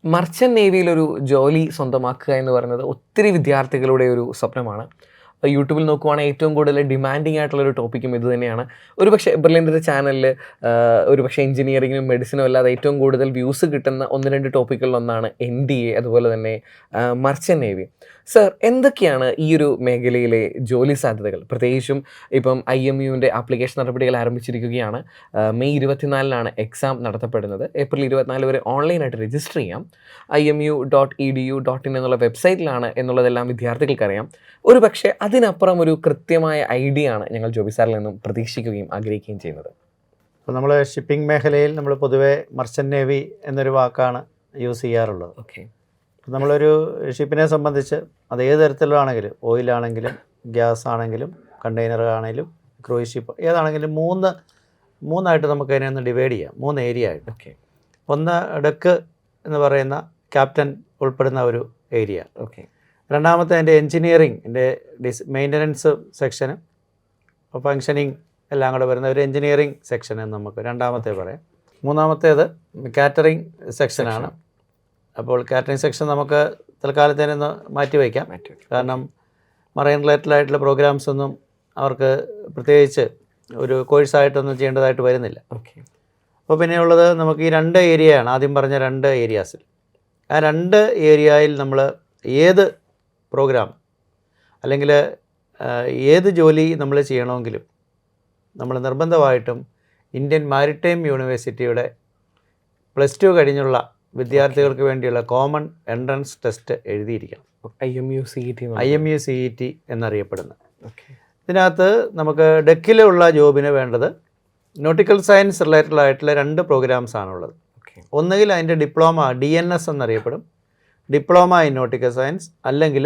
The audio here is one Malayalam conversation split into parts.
മർച്ചൻ്റ് നേവിയിലൊരു ജോലി സ്വന്തമാക്കുക എന്ന് പറയുന്നത് ഒത്തിരി വിദ്യാർത്ഥികളുടെ ഒരു സ്വപ്നമാണ്. യൂട്യൂബിൽ നോക്കുവാണെങ്കിൽ ഏറ്റവും കൂടുതൽ ഡിമാൻഡിങ് ആയിട്ടുള്ളൊരു ടോപ്പിക്കും ഇത് തന്നെയാണ്. ഒരുപക്ഷെ ബ്രില്യൻ്റ് ചാനലിൽ ഒരുപക്ഷെ എഞ്ചിനീയറിങ്ങിനും മെഡിസിനും അല്ലാതെ ഏറ്റവും കൂടുതൽ വ്യൂസ് കിട്ടുന്ന 1-2 ടോപ്പിക്കുകളിലൊന്നാണ് NDA, അതുപോലെ തന്നെ മർച്ചൻ്റ് നേവി. സർ, എന്തൊക്കെയാണ് ഈ ഒരു മേഖലയിലെ ജോലി സാധ്യതകൾ? പ്രത്യേകിച്ചും ഇപ്പം IMUവിൻ്റെ ആപ്ലിക്കേഷൻ നടപടികൾ ആരംഭിച്ചിരിക്കുകയാണ്. മെയ് 24-നാണ് എക്സാം നടത്തപ്പെടുന്നത്. ഏപ്രിൽ 24 വരെ ഓൺലൈനായിട്ട് രജിസ്റ്റർ ചെയ്യാം. imu.edu.in എന്നുള്ള വെബ്സൈറ്റിലാണ് എന്നുള്ളതെല്ലാം വിദ്യാർത്ഥികൾക്കറിയാം. ഒരു പക്ഷേ അതിനപ്പുറം ഒരു കൃത്യമായ ഐഡിയ ആണ് ഞങ്ങൾ ജോബി സാറിൽ നിന്നും പ്രതീക്ഷിക്കുകയും ആഗ്രഹിക്കുകയും ചെയ്യുന്നത്. അപ്പോൾ നമ്മൾ ഷിപ്പിംഗ് മേഖലയിൽ നമ്മൾ പൊതുവേ മർച്ചൻ്റ് നേവി എന്നൊരു വാക്കാണ് യൂസ് ചെയ്യാറുള്ളത്. ഓക്കെ. നമ്മളൊരു ഷിപ്പിനെ സംബന്ധിച്ച് അത് ഏത് തരത്തിലാണെങ്കിലും, ഓയിലാണെങ്കിലും ഗ്യാസ് ആണെങ്കിലും കണ്ടെയ്നർ ആണെങ്കിലും ക്രൂയിസ് ഷിപ്പ് ഏതാണെങ്കിലും മൂന്നായിട്ട് നമുക്ക് അതിനെ ഒന്ന് ഡിവൈഡ് ചെയ്യാം, 3 ഏരിയ ആയിട്ട്. ഓക്കെ. ഒന്ന് ഡെക്ക് എന്ന് പറയുന്ന ക്യാപ്റ്റൻ ഉൾപ്പെടുന്ന ഒരു ഏരിയ. ഓക്കെ. രണ്ടാമത്തെ എൻ്റെ എൻജിനീയറിംഗ് മെയിൻ്റനൻസ് സെക്ഷന്, ഫങ്ഷനിങ് എല്ലാം കൂടെ വരുന്ന ഒരു എൻജിനീയറിംഗ് സെക്ഷൻ എന്ന് നമുക്ക് രണ്ടാമത്തെ പറയാം. മൂന്നാമത്തേത് കാറ്ററിംഗ് സെക്ഷനാണ്. അപ്പോൾ കാറ്ററിംഗ് സെക്ഷൻ നമുക്ക് തൽക്കാലത്തേനൊന്ന് മാറ്റി വയ്ക്കാം. കാരണം മറൈൻ റിലേറ്റഡ് ആയിട്ടുള്ള പ്രോഗ്രാംസ് ഒന്നും അവർക്ക് പ്രത്യേകിച്ച് ഒരു കോഴ്സായിട്ടൊന്നും ചെയ്യേണ്ടതായിട്ട് വരുന്നില്ല. ഓക്കെ. അപ്പോൾ പിന്നെയുള്ളത് നമുക്ക് ഈ 2 ഏരിയയാണ്, ആദ്യം പറഞ്ഞ 2 ഏരിയാസിൽ. ആ 2 ഏരിയയിൽ നമ്മൾ ഏത് പ്രോഗ്രാം അല്ലെങ്കിൽ ഏത് ജോലി നമ്മൾ ചെയ്യണമെങ്കിലും നമ്മൾ നിർബന്ധമായിട്ടും ഇന്ത്യൻ മാരിടൈം യൂണിവേഴ്സിറ്റിയുടെ +2 കഴിഞ്ഞുള്ള വിദ്യാർത്ഥികൾക്ക് വേണ്ടിയുള്ള കോമൺ എൻട്രൻസ് ടെസ്റ്റ് എഴുതിയിരിക്കണം. IMU CET എന്നറിയപ്പെടുന്നത്. ഇതിനകത്ത് നമുക്ക് ഡെക്കിലുള്ള ജോബിന് വേണ്ടത് നോട്ടിക്കൽ സയൻസ് റിലേറ്റഡ് ആയിട്ടുള്ള 2 പ്രോഗ്രാംസ് ആണുള്ളത്. ഒന്നുകിൽ അതിൻ്റെ ഡിപ്ലോമ DNS എന്നറിയപ്പെടും, ഡിപ്ലോമ ഇൻ നോട്ടിക്കൽ സയൻസ്, അല്ലെങ്കിൽ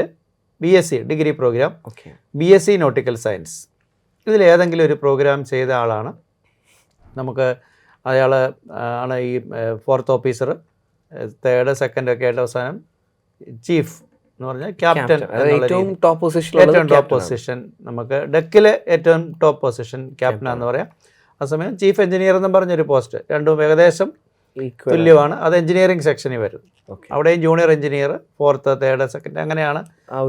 BSc degree program, BSc nautical science. ഇതിലേതെങ്കിലും ഒരു പ്രോഗ്രാം ചെയ്ത ആളാണ് അയാൾ ആണ് ഈ 4th ഓഫീസർ, 3rd 2nd ഒക്കെ ആയിട്ട് അവസാനം ചീഫ് എന്ന് പറഞ്ഞാൽ ക്യാപ്റ്റൻ, ഏറ്റവും ടോപ്പ് പൊസിഷൻ. നമുക്ക് ഡെക്കിലെ ഏറ്റവും ടോപ്പ് പൊസിഷൻ ക്യാപ്റ്റനാന്ന് പറയാം. ആ സമയം ചീഫ് എഞ്ചിനീയർ എന്നും പറഞ്ഞൊരു പോസ്റ്റ്, രണ്ടും ഏകദേശം തുല്യമാണ്. അത് എഞ്ചിനീയറിംഗ് സെക്ഷനിൽ വരും. അവിടെയും junior engineer 4th 3rd 2nd അങ്ങനെയാണ്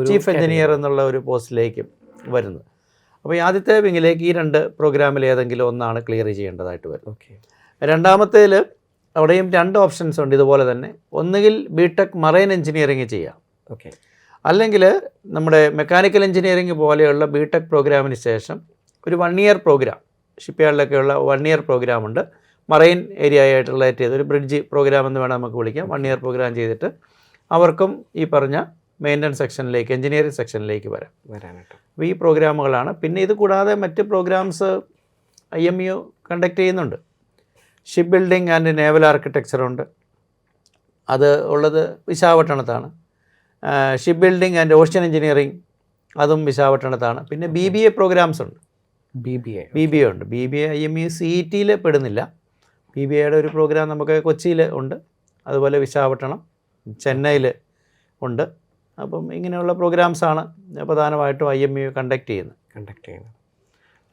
ചീഫ് എഞ്ചിനീയർ എന്നുള്ള ഒരു പോസ്റ്റിലേക്ക് വരുന്നത്. അപ്പോൾ ഈ ആദ്യത്തെ വിങ്ങിലേക്ക് ഈ 2 പ്രോഗ്രാമിൽ ഏതെങ്കിലും ഒന്നാണ് ക്ലിയർ ചെയ്യേണ്ടതായിട്ട് വരും. രണ്ടാമത്തേൽ അവിടെയും 2 ഓപ്ഷൻസ് ഉണ്ട് ഇതുപോലെ തന്നെ. ഒന്നുകിൽ BTech മറൈൻ എഞ്ചിനീയറിംഗ് ചെയ്യാം, അല്ലെങ്കിൽ നമ്മുടെ മെക്കാനിക്കൽ എഞ്ചിനീയറിംഗ് പോലെയുള്ള BTech പ്രോഗ്രാമിന് ശേഷം ഒരു 1 ഇയർ പ്രോഗ്രാം, ഷിപ്പ് യാർഡിലൊക്കെയുള്ള 1 ഇയർ പ്രോഗ്രാമുണ്ട്, മറൈൻ ഏരിയ ആയിട്ട് റിലേറ്റ് ചെയ്ത് ഒരു ബ്രിഡ്ജ് പ്രോഗ്രാം എന്ന് വേണം നമുക്ക് വിളിക്കാം. 1 ഇയർ പ്രോഗ്രാം ചെയ്തിട്ട് അവർക്കും ഈ പറഞ്ഞ മെയിൻ്റനൻസ് സെക്ഷനിലേക്ക്, എഞ്ചിനീയറിംഗ് സെക്ഷനിലേക്ക് വരാനായിട്ട്. അപ്പോൾ ഈ പ്രോഗ്രാമുകളാണ്. പിന്നെ ഇത് കൂടാതെ മറ്റ് പ്രോഗ്രാംസ് IMU കണ്ടക്ട് ചെയ്യുന്നുണ്ട്. ഷിപ്പ് ബിൽഡിംഗ് ആൻഡ് നേവൽ ആർക്കിടെക്ചറുണ്ട്, അത് ഉള്ളത് വിശാഖപട്ടണത്താണ്. Ship building and ocean engineering, അതും വിശാഖപട്ടണത്താണ്. പിന്നെ BBA പ്രോഗ്രാംസ് ഉണ്ട്. BBA ഉണ്ട്. BBA IMU CETയിൽ പെടുന്നില്ല. BBAയുടെ ഒരു പ്രോഗ്രാം നമുക്ക് കൊച്ചിയിൽ ഉണ്ട്, അതുപോലെ വിശാഖപട്ടണം, ചെന്നൈയിൽ ഉണ്ട്. അപ്പം ഇങ്ങനെയുള്ള പ്രോഗ്രാംസാണ് പ്രധാനമായിട്ടും IMU കണ്ടക്ട് ചെയ്യുന്നത്.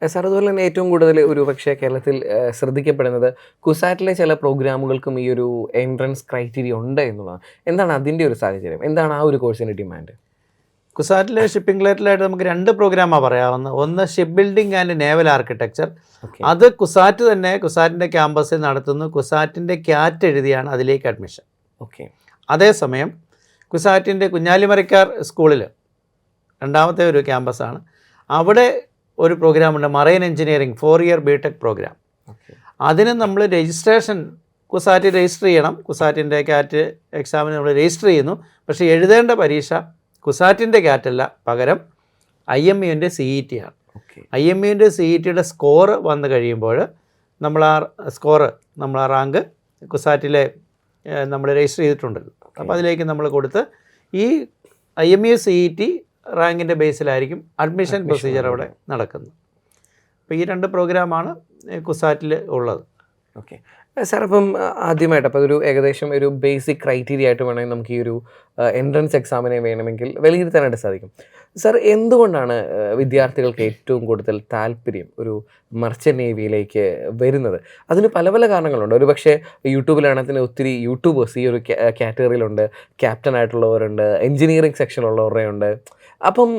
സാർ, അതുപോലെ തന്നെ ഏറ്റവും കൂടുതൽ ഒരു പക്ഷേ കേരളത്തിൽ ശ്രദ്ധിക്കപ്പെടുന്നത് കുസാറ്റിലെ ചില പ്രോഗ്രാമുകൾക്കും ഈ ഒരു എൻട്രൻസ് ക്രൈറ്റീരിയ ഉണ്ട് എന്നുള്ളതാണ്. എന്താണ് അതിൻ്റെ ഒരു സാഹചര്യം? എന്താണ് ആ ഒരു കോഴ്സിൻ്റെ ഡിമാൻഡ്? കുസാറ്റിലെ ഷിപ്പിംഗ് റിലേറ്റഡായിട്ട് നമുക്ക് 2 പ്രോഗ്രാമാണ് പറയാവുന്നത്. ഒന്ന് ship building and naval architecture. അത് കുസാറ്റ് തന്നെ കുസാറ്റിൻ്റെ ക്യാമ്പസിൽ നടത്തുന്നു. കുസാറ്റിൻ്റെ CAT എഴുതിയാണ് അതിലേക്ക് അഡ്മിഷൻ. അതേസമയം കുസാറ്റിൻ്റെ കുഞ്ഞാലിമരക്കാർ സ്കൂളിൽ രണ്ടാമത്തെ ഒരു ക്യാമ്പസാണ്, അവിടെ ഒരു പ്രോഗ്രാമുണ്ട്, marine engineering 4 year BTech program. അതിന് നമ്മൾ രജിസ്ട്രേഷൻ കുസാറ്റ് രജിസ്റ്റർ ചെയ്യണം. കുസാറ്റിൻ്റെ CAT എക്സാമിന് നമ്മൾ രജിസ്റ്റർ ചെയ്യുന്നു. പക്ഷേ എഴുതേണ്ട പരീക്ഷ കുസാറ്റിൻ്റെ CAT അല്ല, പകരം IMUവിൻ്റെ CET ആണ്. IMUവിൻ്റെ CETയുടെ സ്കോർ വന്നു കഴിയുമ്പോൾ നമ്മൾ ആ റാങ്ക് കുസാറ്റിലെ നമ്മൾ രജിസ്റ്റർ ചെയ്തിട്ടുണ്ടല്ലോ, അപ്പോൾ അതിലേക്ക് നമ്മൾ കൊടുത്ത് ഈ IMU CET റാങ്കിൻ്റെ ബേസിലായിരിക്കും അഡ്മിഷൻ പ്രൊസീജിയർ അവിടെ നടക്കുന്നത്. അപ്പോൾ ഈ 2 പ്രോഗ്രാമാണ് കുസാറ്റിൽ ഉള്ളത്. ഓക്കെ സാർ, അപ്പം ആദ്യമായിട്ട് അപ്പോൾ അതൊരു ഏകദേശം ഒരു ബേസിക് ക്രൈറ്റീരിയ ആയിട്ട് വേണമെങ്കിൽ നമുക്ക് ഈ ഒരു എൻട്രൻസ് എക്സാമിനെ വേണമെങ്കിൽ വിലയിരുത്താനായിട്ട് സാധിക്കും. സർ, എന്തുകൊണ്ടാണ് വിദ്യാർത്ഥികൾക്ക് ഏറ്റവും കൂടുതൽ താല്പര്യം ഒരു മർച്ചൻ്റ് നേവിയിലേക്ക് വരുന്നത്? അതിന് പല പല കാരണങ്ങളുണ്ട്. ഒരു പക്ഷേ യൂട്യൂബിലാണെങ്കിൽ ഒത്തിരി യൂട്യൂബേഴ്സ് ഈ ഒരു കാറ്റഗറിയിലുണ്ട്. Captain ആയിട്ടുള്ളവരുണ്ട്, engineering സെക്ഷനുള്ളവരുണ്ട്. അപ്പം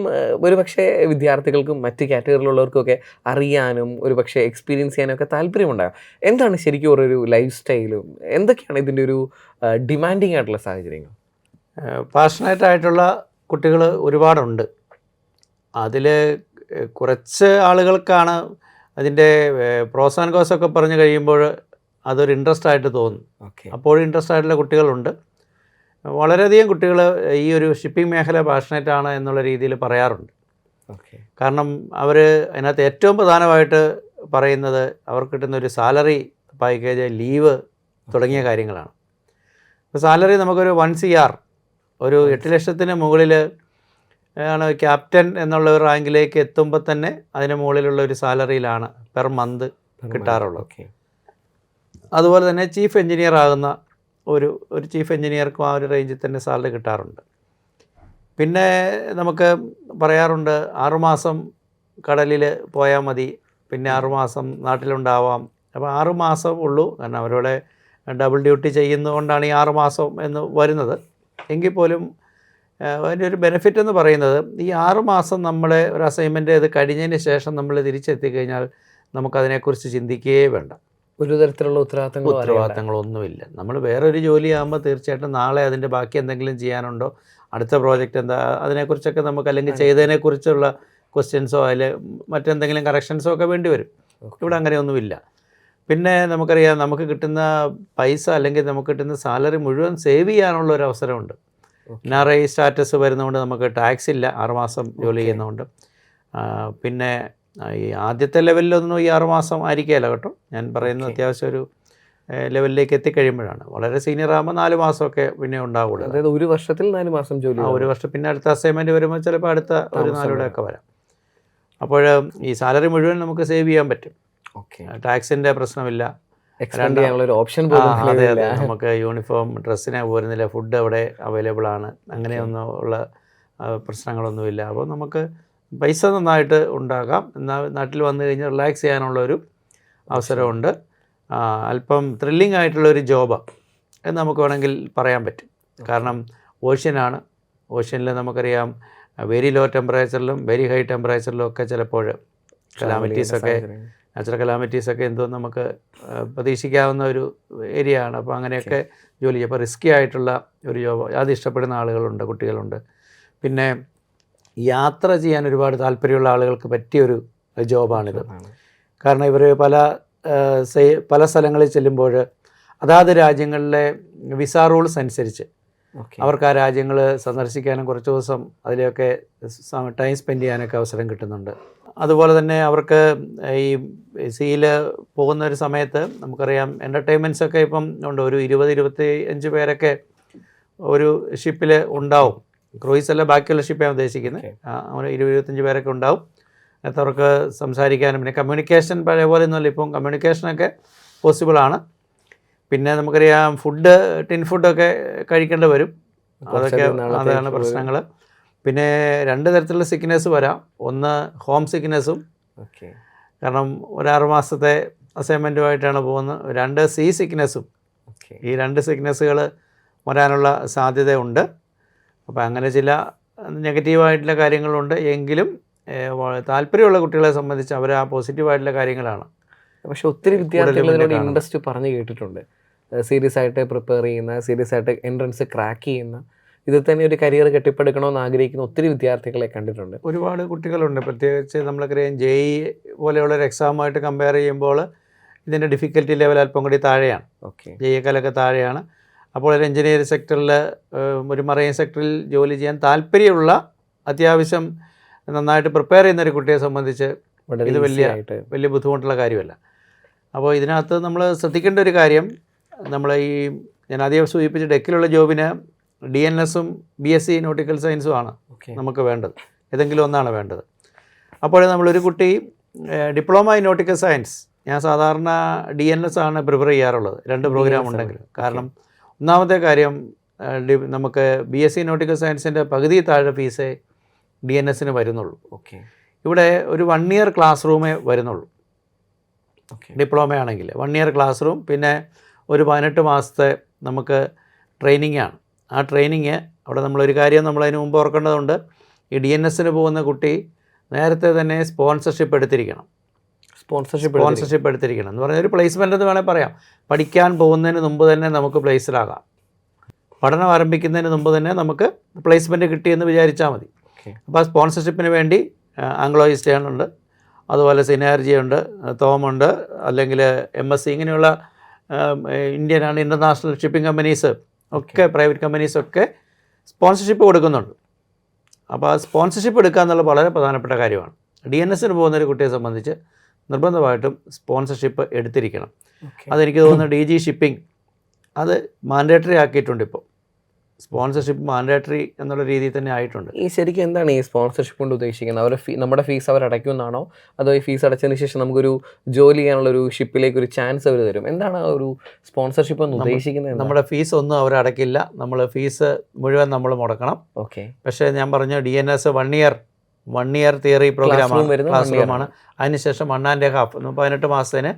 ഒരു പക്ഷേ വിദ്യാർത്ഥികൾക്കും മറ്റ് കാറ്റഗറിയിലുള്ളവർക്കൊക്കെ അറിയാനും ഒരു പക്ഷേ എക്സ്പീരിയൻസ് ചെയ്യാനും ഒക്കെ താല്പര്യമുണ്ടാകും. എന്താണ് ശരിക്കും ഒരു ലൈഫ് സ്റ്റൈലും എന്തൊക്കെയാണ് ഇതിൻ്റെ ഒരു ഡിമാൻഡിങ് ആയിട്ടുള്ള സാഹചര്യങ്ങൾ? പാഷനേറ്റായിട്ടുള്ള കുട്ടികൾ ഒരുപാടുണ്ട്. അതിൽ കുറച്ച് ആളുകൾക്കാണ് അതിൻ്റെ പ്രോസ് ആൻഡ് കോൺസ് ഒക്കെ പറഞ്ഞു കഴിയുമ്പോൾ അതൊരു ഇൻട്രസ്റ്റ് ആയിട്ട് തോന്നും. അപ്പോഴും ഇൻട്രസ്റ്റ് ആയിട്ടുള്ള കുട്ടികളുണ്ട്. വളരെയധികം കുട്ടികൾ ഈ ഒരു ഷിപ്പിംഗ് മേഖല പാഷനേറ്റാണ് എന്നുള്ള രീതിയിൽ പറയാറുണ്ട്. കാരണം അവർ അതിനകത്ത് ഏറ്റവും പ്രധാനമായിട്ട് പറയുന്നത് അവർക്ക് കിട്ടുന്നൊരു സാലറി പാക്കേജ്, ലീവ് തുടങ്ങിയ കാര്യങ്ങളാണ്. അപ്പോൾ സാലറി നമുക്കൊരു 1 CR, ഒരു 8 ലക്ഷത്തിന് മുകളിൽ ആണ് ക്യാപ്റ്റൻ എന്നുള്ള ഒരു റാങ്കിലേക്ക് എത്തുമ്പോൾ തന്നെ അതിന് മുകളിലുള്ള ഒരു സാലറിയിലാണ് പെർ മന്ത് കിട്ടാറുള്ളത്. അതുപോലെ തന്നെ ചീഫ് എഞ്ചിനീയർ ആകുന്ന ഒരു ചീഫ് എഞ്ചിനീയർക്കും ആ ഒരു റേഞ്ചിൽ തന്നെ സാലറി കിട്ടാറുണ്ട്. പിന്നെ നമുക്ക് പറയാറുണ്ട് 6 മാസം കടലിൽ പോയാൽ മതി, പിന്നെ 6 മാസം നാട്ടിലുണ്ടാവാം. അപ്പോൾ 6 മാസം ഉള്ളൂ, കാരണം അവരുടെ ഡബിൾ ഡ്യൂട്ടി ചെയ്യുന്നതുകൊണ്ടാണ് ഈ 6 മാസം എന്ന് വരുന്നത്. എങ്കിൽ പോലും അതിൻ്റെ ഒരു ബെനിഫിറ്റ് എന്ന് പറയുന്നത് ഈ 6 മാസം നമ്മളെ ഒരു അസൈൻമെൻറ്റ് ഇത് കഴിഞ്ഞതിന് ശേഷം നമ്മൾ തിരിച്ചെത്തിക്കഴിഞ്ഞാൽ നമുക്കതിനെക്കുറിച്ച് ചിന്തിക്കുകയേ വേണ്ട. ഒരു തരത്തിലുള്ള ഉത്തരവാദിത്തങ്ങളൊന്നുമില്ല. നമ്മൾ വേറൊരു ജോലിയാകുമ്പോൾ തീർച്ചയായിട്ടും നാളെ അതിൻ്റെ ബാക്കി എന്തെങ്കിലും ചെയ്യാനുണ്ടോ, അടുത്ത പ്രോജക്റ്റ് എന്താ, അതിനെക്കുറിച്ചൊക്കെ നമുക്ക് അല്ലെങ്കിൽ ചെയ്തതിനെക്കുറിച്ചുള്ള ക്വസ്റ്റ്യൻസോ അതിൽ മറ്റെന്തെങ്കിലും കറക്ഷൻസോ ഒക്കെ വേണ്ടി വരും. ഇവിടെ അങ്ങനെയൊന്നുമില്ല. പിന്നെ നമുക്കറിയാം, നമുക്ക് കിട്ടുന്ന പൈസ അല്ലെങ്കിൽ നമുക്ക് കിട്ടുന്ന സാലറി മുഴുവൻ സേവ് ചെയ്യാനുള്ള ഒരു അവസരമുണ്ട്. NRI സ്റ്റാറ്റസ് വരുന്നതുകൊണ്ട് നമുക്ക് ടാക്സ് ഇല്ല 6 മാസം ജോലി ചെയ്യുന്നതുകൊണ്ട്. പിന്നെ ഈ ആദ്യത്തെ ലെവലിലൊന്നും ഈ 6 മാസം ആയിരിക്കുകയില്ല കേട്ടോ. ഞാൻ പറയുന്നത് അത്യാവശ്യം ഒരു ലെവലിലേക്ക് എത്തിക്കഴിയുമ്പോഴാണ്. വളരെ സീനിയർ ആകുമ്പോൾ 4 മാസമൊക്കെ പിന്നെ ഉണ്ടാവുള്ളൂ. അതായത് ഒരു വർഷത്തിൽ 4 മാസം ജോലി. ഒരു വർഷം പിന്നെ അടുത്ത അസൈൻമെൻറ്റ് വരുമ്പോൾ ചിലപ്പോൾ അടുത്ത ഒരു 4 ഒക്കെ വരാം. അപ്പോൾ ഈ സാലറി മുഴുവൻ നമുക്ക് സേവ് ചെയ്യാൻ പറ്റും. ടാക്സിൻ്റെ പ്രശ്നമില്ല. ഓപ്ഷൻ അതെ, നമുക്ക് യൂണിഫോം ഡ്രസ്സിനെ പോരുന്നില്ല, ഫുഡ് അവിടെ അവൈലബിൾ ആണ്, അങ്ങനെയൊന്നും ഉള്ള പ്രശ്നങ്ങളൊന്നുമില്ല. അപ്പോൾ നമുക്ക് പൈസ നന്നായിട്ട് ഉണ്ടാക്കാം. എന്നാൽ നാട്ടിൽ വന്നു കഴിഞ്ഞാൽ റിലാക്സ് ചെയ്യാനുള്ളൊരു അവസരമുണ്ട്. അല്പം ത്രില്ലിംഗ് ആയിട്ടുള്ളൊരു ജോബ് എന്ന് നമുക്ക് വേണമെങ്കിൽ പറയാൻ പറ്റും. കാരണം ഓഷ്യനാണ്. ഓഷ്യനിൽ നമുക്കറിയാം വെരി ലോ ടെമ്പറേച്ചറിലും വെരി ഹൈ ടെമ്പറേച്ചറിലും ഒക്കെ ചിലപ്പോൾ കലാമിറ്റീസൊക്കെ, നാച്ചുറൽ കലാമിറ്റീസൊക്കെ എന്തോ നമുക്ക് പ്രതീക്ഷിക്കാവുന്ന ഒരു ഏരിയ ആണ്. അപ്പോൾ അങ്ങനെയൊക്കെ ജോലി ചെയ്യും. അപ്പോൾ റിസ്കി ആയിട്ടുള്ള ഒരു ജോബ്, അത് ഇഷ്ടപ്പെടുന്ന ആളുകളുണ്ട്, കുട്ടികളുണ്ട്. പിന്നെ യാത്ര ചെയ്യാൻ ഒരുപാട് താല്പര്യമുള്ള ആളുകൾക്ക് പറ്റിയൊരു ജോബാണിത്. കാരണം ഇവർ പല സ്ഥലങ്ങളിൽ ചെല്ലുമ്പോൾ അതാത് രാജ്യങ്ങളിലെ വിസ റൂൾസ് അനുസരിച്ച് അവർക്ക് ആ രാജ്യങ്ങൾ സന്ദർശിക്കാനും കുറച്ച് ദിവസം അതിലൊക്കെ ടൈം സ്പെൻഡ് ചെയ്യാനൊക്കെ അവസരം കിട്ടുന്നുണ്ട്. അതുപോലെ തന്നെ അവർക്ക് ഈ സീയിൽ പോകുന്ന ഒരു സമയത്ത് നമുക്കറിയാം എൻ്റർടൈൻമെൻറ്റ്സൊക്കെ ഇപ്പം ഉണ്ട്. ഒരു 20-25 പേരൊക്കെ ഒരു ഷിപ്പിൽ ഉണ്ടാവും. ക്രൂയിസ് അല്ല, ബാക്കിയുള്ള ഷിപ്പാണ് ഉദ്ദേശിക്കുന്നത്. 20-25 പേരൊക്കെ ഉണ്ടാവും. അതിനകത്ത് അവർക്ക് സംസാരിക്കാനും പിന്നെ കമ്മ്യൂണിക്കേഷൻ പഴയ പോലെ ഒന്നുമല്ല, ഇപ്പം കമ്മ്യൂണിക്കേഷനൊക്കെ പോസിബിളാണ്. പിന്നെ നമുക്കറിയാം ടിൻ ഫുഡൊക്കെ കഴിക്കേണ്ടി വരും. അതൊക്കെ അതാണ് പ്രശ്നങ്ങൾ. പിന്നെ 2 തരത്തിലുള്ള സിക്നെസ് വരാം. ഒന്ന് ഹോം സിക്നെസ്സും, കാരണം ഒരു 6 മാസത്തെ അസൈൻമെൻറ്റുമായിട്ടാണ് പോകുന്നത്. 2 സീ സിക്നെസ്സും. ഈ 2 സിക്നെസ്സുകൾ വരാനുള്ള സാധ്യതയുണ്ട്. അപ്പോൾ അങ്ങനെ ചില നെഗറ്റീവായിട്ടുള്ള കാര്യങ്ങളുണ്ട്. എങ്കിലും താല്പര്യമുള്ള കുട്ടികളെ സംബന്ധിച്ച് അവർ ആ പോസിറ്റീവായിട്ടുള്ള കാര്യങ്ങളാണ്. പക്ഷെ ഒത്തിരി വിദ്യാർത്ഥികളോട് ഇൻട്രസ്റ്റ് പറഞ്ഞു കേട്ടിട്ടുണ്ട്. സീരിയസ് ആയിട്ട് പ്രിപ്പയർ ചെയ്യുന്ന, സീരിയസ് ആയിട്ട് എൻട്രൻസ് ക്രാക്ക് ചെയ്യുന്ന, ഇതിൽ തന്നെ ഒരു കരിയർ കെട്ടിപ്പടുക്കണമെന്ന് ആഗ്രഹിക്കുന്ന ഒത്തിരി വിദ്യാർത്ഥികളെ കണ്ടിട്ടുണ്ട്. ഒരുപാട് കുട്ടികളുണ്ട്. പ്രത്യേകിച്ച് നമ്മളൊക്കെ JEE പോലെയുള്ളൊരു എക്സാമുമായിട്ട് കമ്പയർ ചെയ്യുമ്പോൾ ഇതിൻ്റെ ഡിഫിക്കൽറ്റി ലെവൽ അല്പം കൂടി താഴെയാണ്. JEE-ക്കാലൊക്കെ താഴെയാണ്. അപ്പോൾ ഒരു എഞ്ചിനീയറിംഗ് സെക്ടറിൽ, ഒരു മറൈൻ സെക്ടറിൽ ജോലി ചെയ്യാൻ താല്പര്യമുള്ള, അത്യാവശ്യം നന്നായിട്ട് പ്രിപ്പയർ ചെയ്യുന്നൊരു കുട്ടിയെ സംബന്ധിച്ച് ഇത് വലിയ ബുദ്ധിമുട്ടുള്ള കാര്യമല്ല. അപ്പോൾ ഇതിനകത്ത് നമ്മൾ ശ്രദ്ധിക്കേണ്ട ഒരു കാര്യം, നമ്മൾ ഞാൻ ആദ്യം സൂചിപ്പിച്ച ഡെക്കിലുള്ള ജോബിന് DNS-ഉം BSc നോട്ടിക്കൽ സയൻസും ആണ് നമുക്ക് വേണ്ടത്. ഏതെങ്കിലും ഒന്നാണ് വേണ്ടത്. അപ്പോൾ നമ്മളൊരു കുട്ടി ഡിപ്ലോമ ഇൻ നോട്ടിക്കൽ സയൻസ്, ഞാൻ സാധാരണ DNS ആണ് പ്രിഫർ ചെയ്യാറുള്ളത് 2 പ്രോഗ്രാം ഉണ്ടെങ്കിൽ. കാരണം ഒന്നാമത്തെ കാര്യം, നമുക്ക് BSc നോട്ടിക്കൽ സയൻസിൻ്റെ പകുതി താഴെ ഫീസേ DNSന് വരുന്നുള്ളൂ. ഓക്കെ. ഇവിടെ ഒരു 1 ഇയർ ക്ലാസ് റൂമേ വരുന്നുള്ളൂ. ഓക്കെ. ഡിപ്ലോമ ആണെങ്കിൽ 1 ഇയർ ക്ലാസ് റൂം, പിന്നെ ഒരു 18 മാസത്തെ നമുക്ക് ട്രെയിനിങ് ആണ്. ആ ട്രെയിനിങ് അവിടെ നമ്മളൊരു കാര്യം നമ്മളതിന് മുമ്പ് ഓർക്കേണ്ടതുണ്ട്. ഈ DNSന് പോകുന്ന കുട്ടി നേരത്തെ തന്നെ സ്പോൺസർഷിപ്പ് എടുത്തിരിക്കണം. സ്പോൺസർഷിപ്പ് എടുത്തിരിക്കണം എന്ന് പറഞ്ഞാൽ ഒരു പ്ലേസ്മെൻ്റ് എന്ന് വേണമെങ്കിൽ പറയാം. പഠിക്കാൻ പോകുന്നതിന് മുമ്പ് തന്നെ നമുക്ക് പ്ലേസ്ഡാകാം. പഠനം ആരംഭിക്കുന്നതിന് മുമ്പ് തന്നെ നമുക്ക് പ്ലേസ്മെൻറ്റ് കിട്ടിയെന്ന് വിചാരിച്ചാൽ മതി. അപ്പോൾ ആ സ്പോൺസർഷിപ്പിന് വേണ്ടി ആംഗ്ലോ ഈസ്റ്റേൺ ഉണ്ട്, അതുപോലെ സിനാർജി ഉണ്ട്, തോമുണ്ട്, അല്ലെങ്കിൽ MSC, ഇങ്ങനെയുള്ള ഇന്ത്യനാണ് ഇൻ്റർനാഷണൽ ഷിപ്പിംഗ് കമ്പനീസ് ഒക്കെ, പ്രൈവറ്റ് കമ്പനീസൊക്കെ സ്പോൺസർഷിപ്പ് കൊടുക്കുന്നുണ്ട്. അപ്പോൾ ആ സ്പോൺസർഷിപ്പ് എടുക്കുക എന്നുള്ളത് വളരെ പ്രധാനപ്പെട്ട കാര്യമാണ്. DNSന് പോകുന്നൊരു കുട്ടിയെ സംബന്ധിച്ച് നിർബന്ധമായിട്ടും സ്പോൺസർഷിപ്പ് എടുത്തിരിക്കണം. അതെനിക്ക് തോന്നുന്നു DG ഷിപ്പിംഗ് അത് മാൻഡേറ്ററി ആക്കിയിട്ടുണ്ട്. ഇപ്പോൾ സ്പോൺസർഷിപ്പ് മാൻഡേറ്ററി എന്നുള്ള രീതിയിൽ തന്നെ ആയിട്ടുണ്ട്. ഈ ശരിക്കും എന്താണ് ഈ സ്പോൺസർഷിപ്പ് കൊണ്ട് ഉദ്ദേശിക്കുന്നത്? അവർ നമ്മുടെ ഫീസ് അവർ അടയ്ക്കുമെന്നാണോ, അതോ ഈ ഫീസ് അടച്ചതിന് ശേഷം നമുക്കൊരു ജോലി ചെയ്യാനുള്ള ഒരു ഷിപ്പിലേക്ക് ഒരു ചാൻസ് അവർ തരും? എന്താണ് ആ ഒരു സ്പോൺസർഷിപ്പ് എന്ന് ഉദ്ദേശിക്കുന്നത്? നമ്മുടെ ഫീസ് ഒന്നും അവർ അടയ്ക്കില്ല. നമ്മൾ ഫീസ് മുഴുവൻ നമ്മൾ മുടക്കണം. ഓക്കെ. പക്ഷേ ഞാൻ പറഞ്ഞു DNS 1 ഇയർ തിയറി പ്രോഗ്രാമാണ്, ക്ലാസ് റൂമാണ്. അതിനുശേഷം 1.5 18 മാസത്തിന്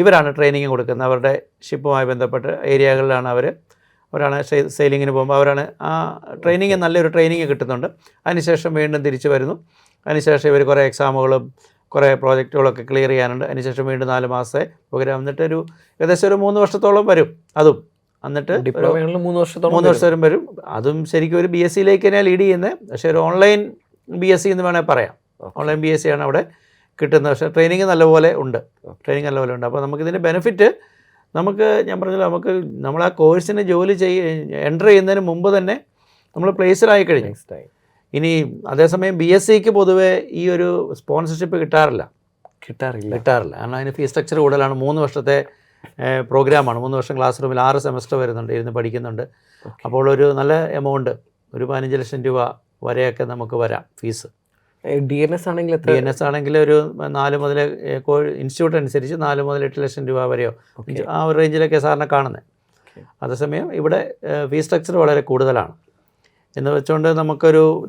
ഇവരാണ് ട്രെയിനിങ് കൊടുക്കുന്നത്. അവരുടെ ഷിപ്പുമായി ബന്ധപ്പെട്ട് ഏരിയകളിലാണ് അവരാണ് സെയിലിങ്ങിന് പോകുമ്പോൾ അവരാണ് ആ ട്രെയിനിങ്, നല്ലൊരു ട്രെയിനിങ് കിട്ടുന്നുണ്ട്. അതിനുശേഷം വീണ്ടും തിരിച്ചു വരുന്നു. അതിനുശേഷം ഇവർ കുറേ എക്സാമുകളും കുറേ പ്രോജക്റ്റുകളൊക്കെ ക്ലിയർ ചെയ്യാനുണ്ട്. അതിനുശേഷം വീണ്ടും 4 മാസത്തെ പ്രോഗ്രാം, എന്നിട്ട് ഏകദേശം ഒരു 3 വർഷത്തോളം വരും. അതും എന്നിട്ട് 3 വർഷം വരും. അതും ശരിക്കും ഒരു BSc-യിലേക്ക് തന്നെ ലീഡ് ചെയ്യുന്നത്. പക്ഷേ ഒരു ഓൺലൈൻ BSc എന്ന് വേണമെങ്കിൽ പറയാം. ഓൺലൈൻ BSc ആണ് അവിടെ കിട്ടുന്നത്. പക്ഷേ ട്രെയിനിങ് നല്ലപോലെ ഉണ്ട്. അപ്പോൾ നമുക്കിതിൻ്റെ ബെനിഫിറ്റ്, ഞാൻ പറഞ്ഞല്ലോ, നമ്മൾ ആ കോഴ്സിന് എൻ്റർ ചെയ്യുന്നതിന് മുമ്പ് തന്നെ നമ്മൾ പ്ലേസ്ഡായി കഴിഞ്ഞു. ഇനി അതേസമയം BSc-ക്ക് പൊതുവേ ഈ ഒരു സ്പോൺസർഷിപ്പ് കിട്ടാറില്ല. കാരണം അതിന് ഫീസ് സ്ട്രക്ചർ കൂടുതലാണ്. 3 വർഷത്തെ പ്രോഗ്രാമാണ്. 3 വർഷം ക്ലാസ് റൂമിൽ 6 സെമസ്റ്റർ വരുന്നുണ്ട്, ഇരുന്ന് പഠിക്കുന്നുണ്ട്. അപ്പോൾ ഒരു നല്ല എമൗണ്ട്, ഒരു 15 ലക്ഷം രൂപ വരെയൊക്കെ നമുക്ക് വരാം ഫീസ്. DNS ആണെങ്കിൽ ഒരു 4 മുതൽ, ഇൻസ്റ്റിറ്റ്യൂട്ട് അനുസരിച്ച് 4 മുതൽ 8 ലക്ഷം രൂപ വരെയോ ആ ഒരു റേഞ്ചിലൊക്കെ സാറിനെ കാണുന്നത്. അതേസമയം ഇവിടെ ഫീസ് സ്ട്രക്ചർ വളരെ കൂടുതലാണ്. എന്ന് വെച്ചുകൊണ്ട്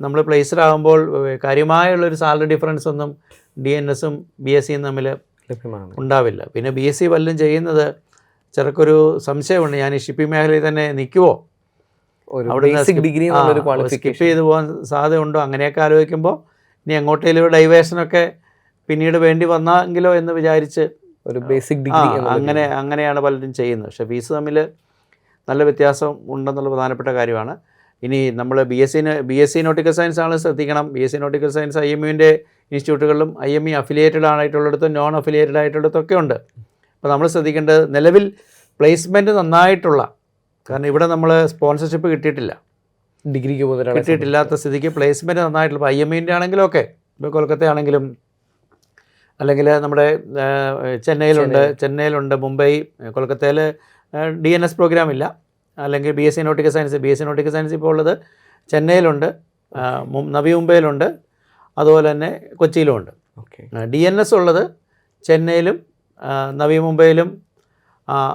നമ്മൾ പ്ലേസ്ഡ് ആകുമ്പോൾ കാര്യമായുള്ളൊരു സാലറി ഡിഫറൻസ് ഒന്നും DNS-ഉം BSc-യും തമ്മിൽ ഉണ്ടാവില്ല. പിന്നെ BSc വല്ലതും ചെയ്യുന്നത് ചെറുക്കൊരു സംശയമുണ്ട്, ഞാൻ ഈ ഷിപ്പിംഗ് മേഖലയിൽ തന്നെ നിൽക്കുമോ, അവിടെ സ്കിപ്പ് ചെയ്ത് പോകാൻ സാധ്യതയുണ്ടോ, അങ്ങനെയൊക്കെ ആലോചിക്കുമ്പോൾ ഇനി എങ്ങോട്ടേലും ഡൈവേഷനൊക്കെ പിന്നീട് വേണ്ടി വന്നെങ്കിലോ എന്ന് വിചാരിച്ച് ഒരു ബേസിക് ഡിഗ്രി അങ്ങനെയാണ് പലരും ചെയ്യുന്നത്. പക്ഷേ ഫീസ് തമ്മിൽ നല്ല വ്യത്യാസം ഉണ്ടെന്നുള്ള പ്രധാനപ്പെട്ട കാര്യമാണ്. ഇനി നമ്മൾ BSc നോട്ടിക്കൽ സയൻസ് ആണ് ശ്രദ്ധിക്കണം. BSc നോട്ടിക്കൽ സയൻസ് IMU-ൻ്റെ ഇൻസ്റ്റിറ്റ്യൂട്ടുകളിലും IME അഫിലിയേറ്റഡ് ആയിട്ടുള്ളിടത്തും നോൺ അഫിലിയേറ്റഡ് ആയിട്ടുള്ളിടത്തൊക്കെ ഉണ്ട്. അപ്പോൾ നമ്മൾ ശ്രദ്ധിക്കേണ്ടത് നിലവിൽ പ്ലേസ്മെൻറ്റ് നന്നായിട്ടുള്ള, കാരണം ഇവിടെ നമ്മൾ സ്പോൺസർഷിപ്പ് കിട്ടിയിട്ടില്ല, ഡിഗ്രിക്ക് കിട്ടിയിട്ടില്ലാത്ത സ്ഥിതിക്ക് പ്ലേസ്മെൻറ്റ് നന്നായിട്ടുള്ള, ഇപ്പോൾ IME-ൻ്റെ ആണെങ്കിലും ഒക്കെ, ഇപ്പോൾ കൊൽക്കത്ത ആണെങ്കിലും, അല്ലെങ്കിൽ നമ്മുടെ ചെന്നൈയിലുണ്ട്, മുംബൈ, കൊൽക്കത്തയിൽ DNS പ്രോഗ്രാം ഇല്ല. അല്ലെങ്കിൽ BSc നോട്ടിക്കൽ സയൻസ് ഇപ്പോൾ ഉള്ളത് ചെന്നൈയിലുണ്ട്, നവി മുംബൈയിലുണ്ട്, അതുപോലെ തന്നെ കൊച്ചിയിലുമുണ്ട്. DNS ഉള്ളത് ചെന്നൈയിലും നവി മുംബൈയിലും,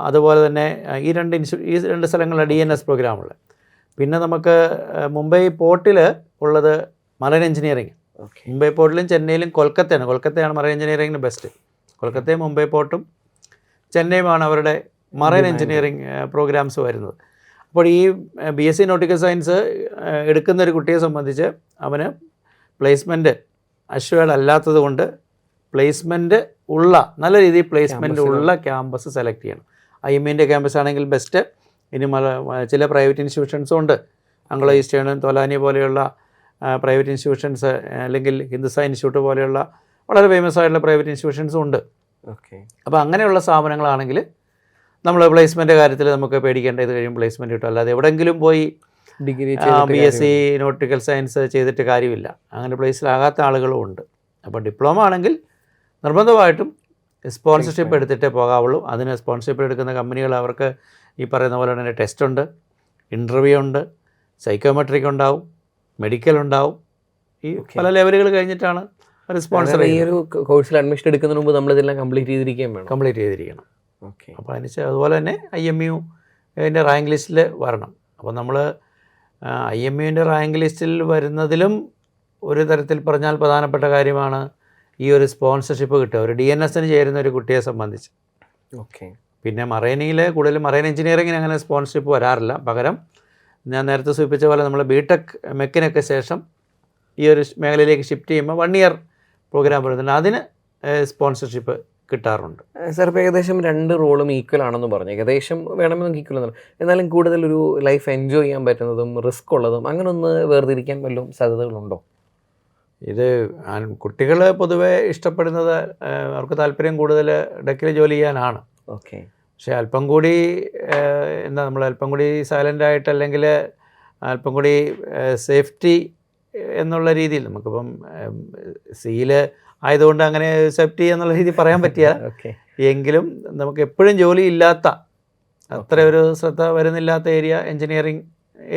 അതുപോലെ തന്നെ ഈ രണ്ട് സ്ഥലങ്ങളിലാണ് DNS പ്രോഗ്രാമുള്ളത്. പിന്നെ നമുക്ക് മുംബൈ പോർട്ടിൽ ഉള്ളത് മറൈൻ എഞ്ചിനീയറിംഗ്. മുംബൈ പോർട്ടിലും ചെന്നൈയിലും കൊൽക്കത്തയാണ് മറൈൻ എഞ്ചിനീയറിംഗിന് ബെസ്റ്റ്. കൊൽക്കത്തയും മുംബൈ പോർട്ടും ചെന്നൈയുമാണ് അവരുടെ മറൈൻ എഞ്ചിനീയറിംഗ് പ്രോഗ്രാംസ് വരുന്നത്. അപ്പോൾ ഈ BSc നോട്ടിക്കൽ സയൻസ് എടുക്കുന്ന ഒരു കുട്ടിയെ സംബന്ധിച്ച് അവന് പ്ലേസ്മെൻറ്റ് അഷ്വേർഡ് അല്ലാത്തത് കൊണ്ട് നല്ല രീതിയിൽ പ്ലേസ്മെൻറ്റ് ഉള്ള ക്യാമ്പസ് സെലക്ട് ചെയ്യണം. IME-ൻ്റെ ക്യാമ്പസ് ആണെങ്കിൽ ബെസ്റ്റ്. ഇനി ചില പ്രൈവറ്റ് ഇൻസ്റ്റിറ്റ്യൂഷൻസും ഉണ്ട്, ആംഗ്ലോ ഈസ്റ്റേൺ, തൊലാനി പോലെയുള്ള പ്രൈവറ്റ് ഇൻസ്റ്റിറ്റ്യൂഷൻസ്, അല്ലെങ്കിൽ ഹിന്ദുസ്ഥാൻ ഇൻസ്റ്റിറ്റ്യൂട്ട് പോലെയുള്ള വളരെ ഫേമസ് ആയിട്ടുള്ള പ്രൈവറ്റ് ഇൻസ്റ്റിറ്റ്യൂഷൻസും ഉണ്ട്. അപ്പോൾ അങ്ങനെയുള്ള സ്ഥാപനങ്ങളാണെങ്കിൽ നമ്മൾ പ്ലേസ്മെൻറ്റ് കാര്യത്തിൽ നമുക്ക് പേടിക്കേണ്ട, ഇത് കഴിയും പ്ലേസ്മെൻറ്റ് കിട്ടും. അല്ലാതെ എവിടെയെങ്കിലും പോയി BSc നോട്ടിക്കൽ സയൻസ് ചെയ്തിട്ട് കാര്യമില്ല. അങ്ങനെ പ്ലേസിലാകാത്ത ആളുകളും ഉണ്ട്. അപ്പോൾ ഡിപ്ലോമ ആണെങ്കിൽ നിർബന്ധമായിട്ടും സ്പോൺസർഷിപ്പ് എടുത്തിട്ടേ പോകാവുള്ളൂ. അതിന് സ്പോൺസർഷിപ്പ് എടുക്കുന്ന കമ്പനികൾ അവർക്ക് ഈ പറയുന്ന പോലെ തന്നെ ടെസ്റ്റ് ഉണ്ട്, ഇൻ്റർവ്യൂ ഉണ്ട്, സൈക്കോമെട്രിക് ഉണ്ടാവും, മെഡിക്കൽ ഉണ്ടാവും. ഈ പല ലെവലുകൾ കഴിഞ്ഞിട്ടാണ് ഒരു സ്പോൺസർ. ഈ ഒരു കോഴ്സിൽ അഡ്മിഷൻ എടുക്കുന്നതിന് മുമ്പ് നമ്മളിതെല്ലാം കംപ്ലീറ്റ് ചെയ്തിരിക്കണം. അപ്പോൾ അതുപോലെ തന്നെ IMU ൻ്റെ റാങ്ക് ലിസ്റ്റിൽ വരണം. അപ്പോൾ നമ്മൾ IMU ൻ്റെ റാങ്ക് ലിസ്റ്റിൽ വരുന്നതിലും ഒരു തരത്തിൽ പറഞ്ഞാൽ പ്രധാനപ്പെട്ട കാര്യമാണ് ഈ ഒരു സ്പോൺസർഷിപ്പ് കിട്ടുക ഒരു DNSന് ചേരുന്ന ഒരു കുട്ടിയെ സംബന്ധിച്ച്. ഓക്കെ. പിന്നെ മറൈനിൽ കൂടുതലും മറൈൻ എഞ്ചിനീയറിങ്ങിന് അങ്ങനെ സ്പോൺസർഷിപ്പ് വരാറില്ല. പകരം ഞാൻ നേരത്തെ സൂചിപ്പിച്ച പോലെ നമ്മൾ ബിടെക് മെക്കിനൊക്കെ ശേഷം ഈ ഒരു മേഖലയിലേക്ക് ഷിഫ്റ്റ് ചെയ്യുമ്പോൾ 1 ഇയർ പ്രോഗ്രാം വരുന്നുണ്ട്. അതിന് സ്പോൺസർഷിപ്പ് കിട്ടാറുണ്ട്. സാർ ഇപ്പോൾ ഏകദേശം 2 റോളും ഈക്വൽ ആണെന്ന് പറഞ്ഞു. ഏകദേശം വേണമെങ്കിൽ നമുക്ക് ഈക്വൽ എന്നാണ്. എന്നാലും കൂടുതലൊരു ലൈഫ് എൻജോയ് ചെയ്യാൻ പറ്റുന്നതും റിസ്ക് ഉള്ളതും അങ്ങനെ ഒന്ന് വേർതിരിക്കാൻ വല്ലതും സാധ്യതകളുണ്ടോ? ഇത് കുട്ടികൾ പൊതുവെ ഇഷ്ടപ്പെടുന്നത് അവർക്ക് താല്പര്യം കൂടുതൽ ഡെക്കിൽ ജോലി ചെയ്യാനാണ്. ഓക്കെ. പക്ഷേ അല്പം കൂടി എന്താ നമ്മൾ അല്പം കൂടി സൈലൻ്റ് ആയിട്ട് അല്ലെങ്കിൽ അല്പം കൂടി സേഫ്റ്റി എന്നുള്ള രീതിയിൽ നമുക്കിപ്പം സീല് ആയതുകൊണ്ട് അങ്ങനെ സേഫ്റ്റി എന്നുള്ള രീതി പറയാൻ പറ്റിയ എങ്കിലും നമുക്ക് എപ്പോഴും ജോലി ഇല്ലാത്ത അത്ര ഒരു ശ്രദ്ധ വരുന്നില്ലാത്ത ഏരിയ എഞ്ചിനീയറിങ്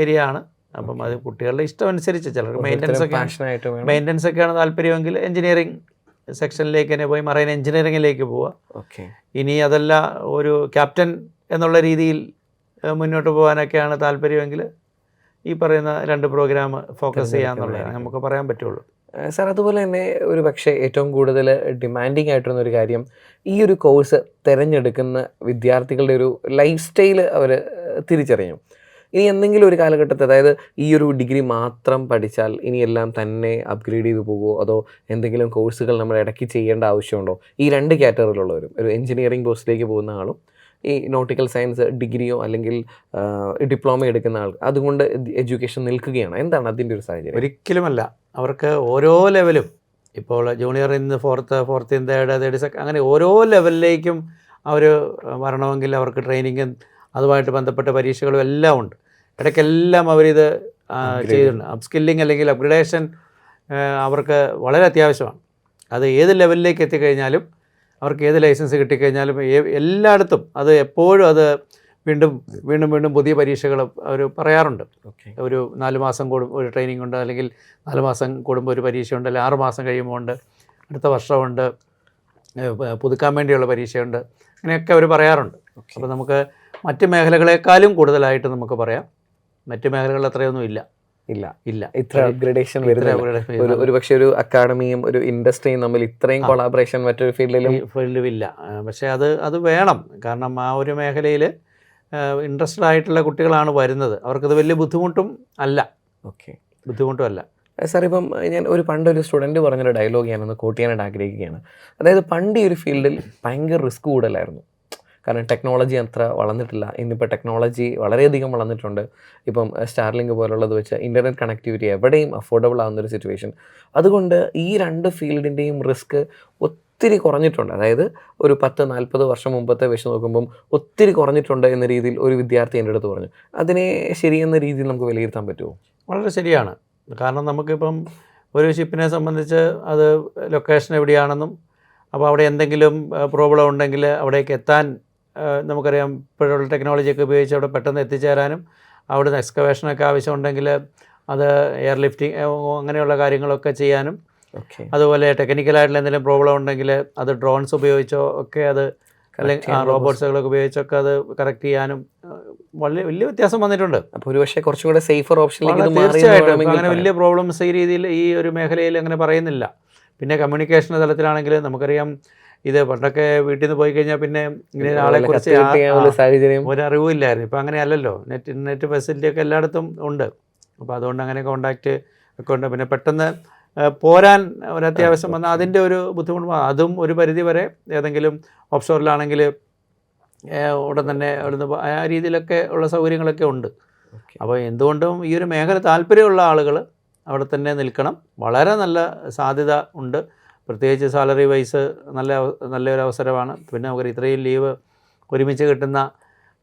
ഏരിയ ആണ്. അപ്പം അത് കുട്ടികളുടെ ഇഷ്ടം അനുസരിച്ച് ചിലർക്ക് മെയിൻ്റനൻസ് ഒക്കെയാണ് താല്പര്യമെങ്കിൽ എഞ്ചിനീയറിങ് സെക്ഷനിലേക്ക് തന്നെ പോയി മറൈൻ എഞ്ചിനീയറിങ്ങിലേക്ക് പോവുക. ഇനി അതല്ല ഒരു ക്യാപ്റ്റൻ എന്നുള്ള രീതിയിൽ മുന്നോട്ട് പോകാനൊക്കെയാണ് താല്പര്യമെങ്കിൽ ഈ പറയുന്ന 2 പ്രോഗ്രാം ഫോക്കസ് ചെയ്യാന്നുള്ളതാണ് നമുക്ക് പറയാൻ പറ്റുള്ളൂ. സാർ അതുപോലെ തന്നെ ഒരു പക്ഷേ ഏറ്റവും കൂടുതൽ ഡിമാൻഡിങ് ആയിട്ടുള്ള ഒരു കാര്യം ഈ ഒരു കോഴ്സ് തിരഞ്ഞെടുക്കുന്ന വിദ്യാർത്ഥികളുടെ ഒരു ലൈഫ് സ്റ്റൈല് അവർ തിരിച്ചറിയും. ഇനി എന്തെങ്കിലും ഒരു കാലഘട്ടത്തിൽ അതായത് ഈ ഒരു ഡിഗ്രി മാത്രം പഠിച്ചാൽ ഇനി എല്ലാം തന്നെ അപ്ഗ്രേഡ് ചെയ്ത് പോകുമോ അതോ എന്തെങ്കിലും കോഴ്സുകൾ നമ്മൾ ഇടയ്ക്ക് ചെയ്യേണ്ട ആവശ്യമുണ്ടോ? ഈ 2 കാറ്റഗറിയിലുള്ളവരും ഒരു എഞ്ചിനീയറിംഗ് പോസ്റ്റിലേക്ക് പോകുന്ന ആളും ഈ നോട്ടിക്കൽ സയൻസ് ഡിഗ്രിയോ അല്ലെങ്കിൽ ഡിപ്ലോമ എടുക്കുന്ന ആൾ അതുകൊണ്ട് എഡ്യൂക്കേഷൻ നിൽക്കുകയാണ്. എന്താണ് അതിൻ്റെ ഒരു സാഹചര്യം? ഒരിക്കലുമല്ല. അവർക്ക് ഓരോ ലെവലും ഇപ്പോൾ ജൂനിയർ ഇന്ന് ഫോർത്ത് ഇൻ തേർഡ് സെക്കൻഡ് അങ്ങനെ ഓരോ ലെവലിലേക്കും അവർ വരണമെങ്കിൽ അവർക്ക് ട്രെയിനിങ്ങും അതുമായിട്ട് ബന്ധപ്പെട്ട പരീക്ഷകളും എല്ലാം ഉണ്ട്. ഇടയ്ക്കെല്ലാം അവരിത് ചെയ്തിട്ടുണ്ട്. അപ്സ്കില്ലിങ് അല്ലെങ്കിൽ അപ്ഗ്രഡേഷൻ അവർക്ക് വളരെ അത്യാവശ്യമാണ്. അത് ഏത് ലെവലിലേക്ക് എത്തിക്കഴിഞ്ഞാലും അവർക്ക് ഏത് ലൈസൻസ് കിട്ടിക്കഴിഞ്ഞാലും എല്ലായിടത്തും അത് എപ്പോഴും അത് വീണ്ടും പുതിയ പരീക്ഷകൾ അവർ പറയാറുണ്ട്. ഒരു 4 മാസം കൂടുമ്പോൾ ഒരു ട്രെയിനിങ് ഉണ്ട്, അല്ലെങ്കിൽ 4 മാസം കൂടുമ്പോൾ ഒരു പരീക്ഷയുണ്ട്, അല്ലെങ്കിൽ 6 മാസം കഴിയുമ്പോൾ ഉണ്ട്, അടുത്ത വർഷമുണ്ട്, പുതുക്കാൻ വേണ്ടിയുള്ള പരീക്ഷയുണ്ട്, അങ്ങനെയൊക്കെ അവർ പറയാറുണ്ട്. അപ്പോൾ നമുക്ക് മറ്റ് മേഖലകളെക്കാളും കൂടുതലായിട്ട് നമുക്ക് പറയാം മറ്റ് മേഖലകളിൽ അത്രയൊന്നും ഇല്ല. ഇത്ര അപ്ഗ്രഡേഷൻ വരുന്നില്ല. ഒരു പക്ഷേ ഒരു അക്കാഡമിയും ഒരു ഇൻഡസ്ട്രിയും തമ്മിൽ ഇത്രയും കൊളാബറേഷൻ മറ്റൊരു ഫീൽഡിലും ഇല്ല. പക്ഷേ അത് വേണം. കാരണം ആ ഒരു മേഖലയിൽ ഇൻട്രസ്റ്റഡ് ആയിട്ടുള്ള കുട്ടികളാണ് വരുന്നത്. അവർക്കത് വലിയ ബുദ്ധിമുട്ടും അല്ല. സാർ ഇപ്പം ഞാൻ പണ്ടൊരു സ്റ്റുഡൻറ്റ് പറഞ്ഞൊരു ഡയലോഗ് ഞാനൊന്ന് കോട്ട് ചെയ്യാനായിട്ട് ആഗ്രഹിക്കുകയാണ്. അതായത് പണ്ട് ഈ ഒരു ഫീൽഡിൽ ഭയങ്കര റിസ്ക് കൂടുതലായിരുന്നു. കാരണം ടെക്നോളജി അത്ര വളർന്നിട്ടില്ല. ഇന്നിപ്പോൾ ടെക്നോളജി വളരെയധികം വളർന്നിട്ടുണ്ട്. ഇപ്പം സ്റ്റാർലിങ്ക് പോലുള്ളത് വെച്ച് ഇൻ്റർനെറ്റ് കണക്ടിവിറ്റി എവിടെയും അഫോർഡബിൾ ആകുന്നൊരു സിറ്റുവേഷൻ. അതുകൊണ്ട് ഈ 2 ഫീൽഡിൻ്റെയും റിസ്ക് ഒത്തിരി കുറഞ്ഞിട്ടുണ്ട്. അതായത് ഒരു 10-40 വർഷം മുമ്പത്തെ വെച്ച് നോക്കുമ്പം ഒത്തിരി കുറഞ്ഞിട്ടുണ്ട് എന്ന രീതിയിൽ ഒരു വിദ്യാർത്ഥി എൻ്റെ അടുത്ത് പറഞ്ഞു. അതിനെ ശരിയെന്ന രീതിയിൽ നമുക്ക് വിലയിരുത്താൻ പറ്റുമോ? വളരെ ശരിയാണ്. കാരണം നമുക്കിപ്പം ഒരു ഷിപ്പിനെ സംബന്ധിച്ച് അത് ലൊക്കേഷൻ എവിടെയാണെന്നും അപ്പോൾ അവിടെ എന്തെങ്കിലും പ്രോബ്ലം ഉണ്ടെങ്കിൽ അവിടേക്ക് എത്താൻ നമുക്കറിയാം ഇപ്പോഴുള്ള ടെക്നോളജിയൊക്കെ ഉപയോഗിച്ച് അവിടെ പെട്ടെന്ന് എത്തിച്ചേരാനും അവിടുന്ന് എക്സ്കവേഷനൊക്കെ ആവശ്യമുണ്ടെങ്കിൽ അത് എയർ ലിഫ്റ്റിംഗ് അങ്ങനെയുള്ള കാര്യങ്ങളൊക്കെ ചെയ്യാനും അതുപോലെ ടെക്നിക്കലായിട്ടുള്ള എന്തെങ്കിലും പ്രോബ്ലം ഉണ്ടെങ്കിൽ അത് ഡ്രോൺസ് ഉപയോഗിച്ചോ ഒക്കെ അത് അല്ലെങ്കിൽ റോബോട്ട്സുകളൊക്കെ ഉപയോഗിച്ചൊക്കെ അത് കറക്റ്റ് ചെയ്യാനും വലിയ വ്യത്യാസം വന്നിട്ടുണ്ട്. അപ്പോൾ ഒരുപക്ഷെ കുറച്ചും കൂടെ സേഫർ ഓപ്ഷൻ തീർച്ചയായിട്ടും അങ്ങനെ വലിയ പ്രോബ്ലംസ് ഈ രീതിയിൽ ഈ ഒരു മേഖലയിൽ അങ്ങനെ പറയുന്നില്ല. പിന്നെ കമ്മ്യൂണിക്കേഷൻ തലത്തിലാണെങ്കിൽ നമുക്കറിയാം ഇത് പണ്ടൊക്കെ വീട്ടിൽ നിന്ന് പോയി കഴിഞ്ഞാൽ പിന്നെ ഇങ്ങനെ ആളെ കുറിച്ച് ഒരറിവും ഇല്ലായിരുന്നു. ഇപ്പം അങ്ങനെ അല്ലല്ലോ. നെറ്റ് ഫെസിലിറ്റി ഒക്കെ എല്ലായിടത്തും ഉണ്ട്. അപ്പോൾ അതുകൊണ്ട് അങ്ങനെ കോണ്ടാക്റ്റ് ഒക്കെ ഉണ്ട്. പിന്നെ പെട്ടെന്ന് പോരാൻ ഒരു അത്യാവശ്യം വന്നാൽ അതിൻ്റെ ഒരു ബുദ്ധിമുട്ട് അതും ഒരു പരിധി വരെ ഏതെങ്കിലും ഓഫ്ഷോറിലാണെങ്കിൽ ഉടൻ തന്നെ അവിടുന്ന് ആ രീതിയിലൊക്കെ ഉള്ള സൗകര്യങ്ങളൊക്കെ ഉണ്ട്. അപ്പോൾ എന്തുകൊണ്ടും ഈ ഒരു മേഖല താല്പര്യമുള്ള ആളുകൾ അവിടെ തന്നെ നിൽക്കണം. വളരെ നല്ല സാധ്യത ഉണ്ട്. പ്രത്യേകിച്ച് സാലറി വൈസ് നല്ലൊരു അവസരമാണ്. പിന്നെ നമുക്ക് ഇത്രയും ലീവ് ഒരുമിച്ച് കിട്ടുന്ന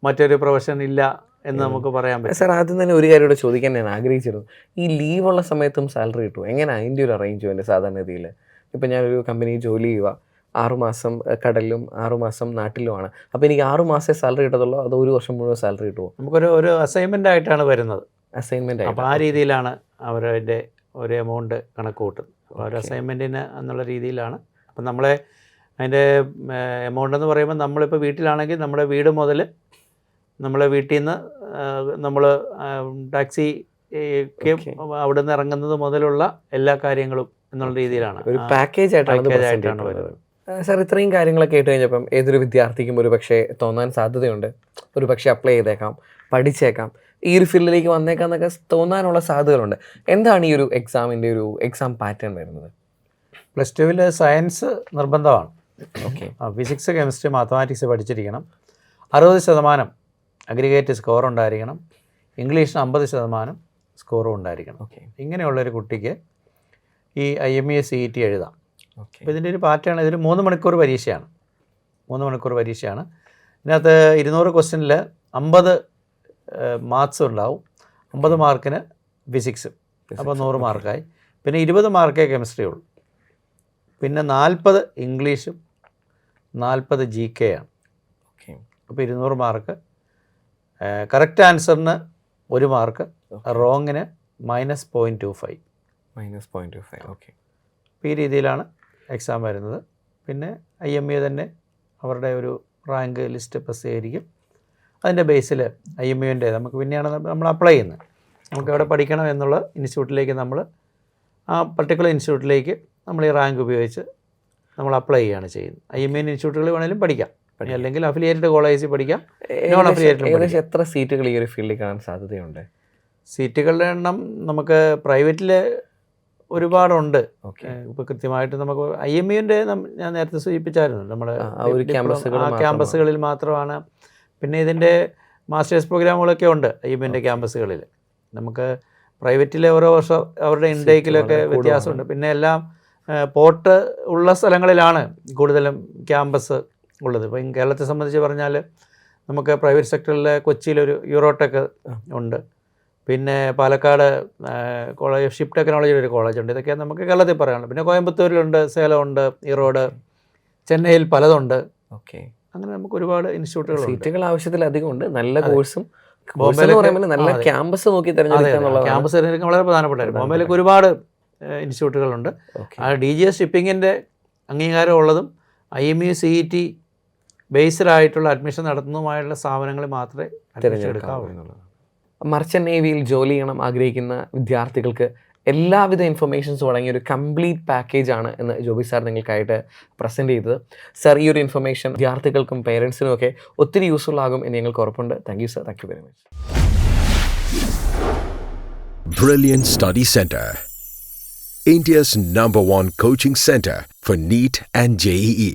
മറ്റൊരു പ്രൊഫഷൻ ഇല്ല എന്ന് നമുക്ക് പറയാൻ പറ്റും. സാർ ആദ്യം തന്നെ ഒരു കാര്യം കൂടെ ചോദിക്കാൻ ഞാൻ ആഗ്രഹിച്ചിരുന്നു. ഈ ലീവുള്ള സമയത്തും സാലറി കിട്ടുമോ? എങ്ങനെ അതിൻ്റെ ഒരു അറേഞ്ച്മെൻറ്റ് സാധാരണഗതിയിൽ? ഇപ്പം ഞാനൊരു കമ്പനി ജോലി ചെയ്യുക, 6 മാസം കടലിലും 6 മാസം നാട്ടിലുമാണ്. അപ്പോൾ എനിക്ക് 6 മാസമേ സാലറി കിട്ടത്തുള്ളൂ, അതോ 1 വർഷം മുഴുവൻ സാലറി കിട്ടുമോ? നമുക്കൊരു അസൈൻമെൻ്റ് ആയിട്ടാണ് വരുന്നത്. അസൈൻമെൻറ്റ്. അപ്പോൾ ആ രീതിയിലാണ് അവരതിൻ്റെ ഒരു എമൗണ്ട് കണക്ക് കൂട്ടുന്നത്. ഒരു അസൈൻമെൻറ്റിന് എന്നുള്ള രീതിയിലാണ്. അപ്പം നമ്മളെ അതിൻ്റെ എമൗണ്ട് എന്ന് പറയുമ്പോൾ നമ്മളിപ്പോൾ വീട്ടിലാണെങ്കിൽ നമ്മുടെ വീട് മുതൽ നമ്മളെ വീട്ടിൽ നിന്ന് നമ്മൾ ടാക്സി അവിടെ നിന്ന് ഇറങ്ങുന്നത് മുതലുള്ള എല്ലാ കാര്യങ്ങളും എന്നുള്ള രീതിയിലാണ് ഒരു പാക്കേജ് ആയിട്ടാണ് വരുന്നത്. സാർ ഇത്രയും കാര്യങ്ങളൊക്കെ കേട്ട് കഴിഞ്ഞപ്പം ഏതൊരു വിദ്യാർത്ഥിക്കും ഒരു പക്ഷേ തോന്നാൻ സാധ്യതയുണ്ട്, ഒരു പക്ഷേ അപ്ലൈ ചെയ്തേക്കാം, പഠിച്ചേക്കാം, ഈ ഒരു ഫീൽഡിലേക്ക് വന്നേക്കാം എന്നൊക്കെ തോന്നാനുള്ള സാധ്യതകളുണ്ട്. എന്താണ് ഈ ഒരു എക്സാമിൻ്റെ ഒരു എക്സാം പാറ്റേൺ വരുന്നത്? പ്ലസ് ടുവിൽ സയൻസ് നിർബന്ധമാണ്. ഓക്കെ. ഫിസിക്സ്, കെമിസ്ട്രി, മാത്തമാറ്റിക്സ് പഠിച്ചിരിക്കണം. 60% അഗ്രിഗേറ്റ് സ്കോർ ഉണ്ടായിരിക്കണം. ഇംഗ്ലീഷിന് 50% സ്കോറും ഉണ്ടായിരിക്കണം. ഓക്കെ. ഇങ്ങനെയുള്ളൊരു കുട്ടിക്ക് ഈ IME CET എഴുതാം. ഓക്കെ. അപ്പോൾ ഇതിൻ്റെ ഒരു പാറ്റേൺ, ഇതിൽ 3 മണിക്കൂർ പരീക്ഷയാണ്. 3 മണിക്കൂർ പരീക്ഷയാണ്. ഇതിനകത്ത് 200 ക്വസ്റ്റ്യനിൽ 50 മാത്സ് ഉണ്ടാവും, 50 മാർക്കിന് ഫിസിക്സ്, അപ്പോൾ 100 മാർക്കായി. പിന്നെ 20 മാർക്കേ കെമിസ്ട്രി ഉള്ളൂ. പിന്നെ 40 ഇംഗ്ലീഷും 40 GK ആണ്. ഓക്കെ. അപ്പോൾ 200 മാർക്ക്. കറക്റ്റ് ആൻസറിന് 1 മാർക്ക്, റോങ്ങിന് -0.25. -0.25. ഓക്കെ. അപ്പോൾ ഈ രീതിയിലാണ് എക്സാം വരുന്നത്. പിന്നെ IME തന്നെ അവരുടെ ഒരു റാങ്ക് ലിസ്റ്റ് പ്രസിദ്ധീകരിക്കും. അതിൻ്റെ ബേസിൽ IMEൻ്റെ നമുക്ക് പിന്നെയാണ് നമ്മൾ അപ്ലൈ ചെയ്യുന്നത്. നമുക്ക് എവിടെ പഠിക്കണം എന്നുള്ള ഇൻസ്റ്റിറ്റ്യൂട്ടിലേക്ക് നമ്മൾ ആ പർട്ടിക്കുലർ ഇൻസ്റ്റിറ്റ്യൂട്ടിലേക്ക് നമ്മൾ ഈ റാങ്ക് ഉപയോഗിച്ച് നമ്മൾ അപ്ലൈ ചെയ്യുകയാണ് ചെയ്യുന്നത്. IME ഇൻസ്റ്റിറ്റ്യൂട്ടുകളിൽ വേണമെങ്കിലും പഠിക്കാം, അല്ലെങ്കിൽ അഫിലിയേറ്റഡ് കോളേജിൽ പഠിക്കാം, നോൺ അഫിലിയേറ്റഡ്. എത്ര സീറ്റുകൾ ഈ ഒരു ഫീൽഡിൽ കാണാൻ സാധ്യതയുണ്ട്? സീറ്റുകളുടെ എണ്ണം നമുക്ക് പ്രൈവറ്റിൽ ഒരുപാടുണ്ട്. ഓക്കെ. ഇപ്പോൾ കൃത്യമായിട്ട് നമുക്ക് IMEൻ്റെ ഞാൻ നേരത്തെ സൂചിപ്പിച്ചായിരുന്നു, നമ്മൾ ക്യാമ്പസുകൾ ക്യാമ്പസുകളിൽ മാത്രമാണ്. പിന്നെ ഇതിൻ്റെ മാസ്റ്റേഴ്സ് പ്രോഗ്രാമുകളൊക്കെ ഉണ്ട് IMEൻ്റെ ക്യാമ്പസുകളിൽ. നമുക്ക് പ്രൈവറ്റിലെ ഓരോ വർഷം അവരുടെ ഇൻടേക്കിലൊക്കെ വ്യത്യാസമുണ്ട്. പിന്നെ എല്ലാം പോർട്ട് ഉള്ള സ്ഥലങ്ങളിലാണ് കൂടുതലും ക്യാമ്പസ് ഉള്ളത്. ഇപ്പം കേരളത്തെ സംബന്ധിച്ച് പറഞ്ഞാൽ നമുക്ക് പ്രൈവറ്റ് സെക്ടറിൽ കൊച്ചിയിലൊരു യൂറോടെക് ഉണ്ട്, പിന്നെ പാലക്കാട് കോളേജ് ഷിപ്പ് ടെക്നോളജിയുടെ ഒരു കോളേജുണ്ട്. ഇതൊക്കെ നമുക്ക് കേരളത്തിൽ പറയാനുള്ളത്. പിന്നെ കോയമ്പത്തൂരിലുണ്ട്, സേലമുണ്ട്, ഈറോഡ്, ചെന്നൈയിൽ പലതുണ്ട്. ഓക്കെ. അങ്ങനെ നമുക്ക് ഒരുപാട് ഇൻസ്റ്റിറ്റ്യൂട്ടുകൾ, സീറ്റുകൾ ആവശ്യത്തിലധികം ഉണ്ട്. നല്ല കോഴ്സും നല്ല ക്യാമ്പസ് നോക്കി തിരഞ്ഞെടുക്കുക. ക്യാമ്പസ് തിരഞ്ഞെടുക്കാൻ വളരെ പ്രധാനപ്പെട്ടായിരുന്നു. ബോംബെയിലേക്ക് ഒരുപാട് ഇൻസ്റ്റിറ്റ്യൂട്ടുകളുണ്ട്. ആ DGS ഷിപ്പിങ്ങിൻ്റെ അംഗീകാരം ഉള്ളതും IME CET ബേസ്ഡ് ആയിട്ടുള്ള അഡ്മിഷൻ നടത്തുന്നതുമായുള്ള സ്ഥാപനങ്ങൾ മാത്രമേ തിരഞ്ഞെടുക്കാവൂ. മർച്ചൻ്റ് നേവിയിൽ ജോലി ചെയ്യണം ആഗ്രഹിക്കുന്ന വിദ്യാർത്ഥികൾക്ക് എല്ലാവിധ ഇൻഫർമേഷൻസും അടങ്ങിയ ഒരു കംപ്ലീറ്റ് പാക്കേജാണ് എന്ന് ജോബി സാർ നിങ്ങൾക്കായിട്ട് പ്രസൻറ്റ് ചെയ്തത്. സാർ, ഈ ഒരു ഇൻഫർമേഷൻ വിദ്യാർത്ഥികൾക്കും പേരൻസിനും ഒക്കെ ഒത്തിരി യൂസ്ഫുൾ ആകും എന്ന് ഞങ്ങൾക്ക് ഉറപ്പുണ്ട്. Thank you sir. Thank you very much. Brilliant Study Center, India's #1 coaching center for NEET and JEE.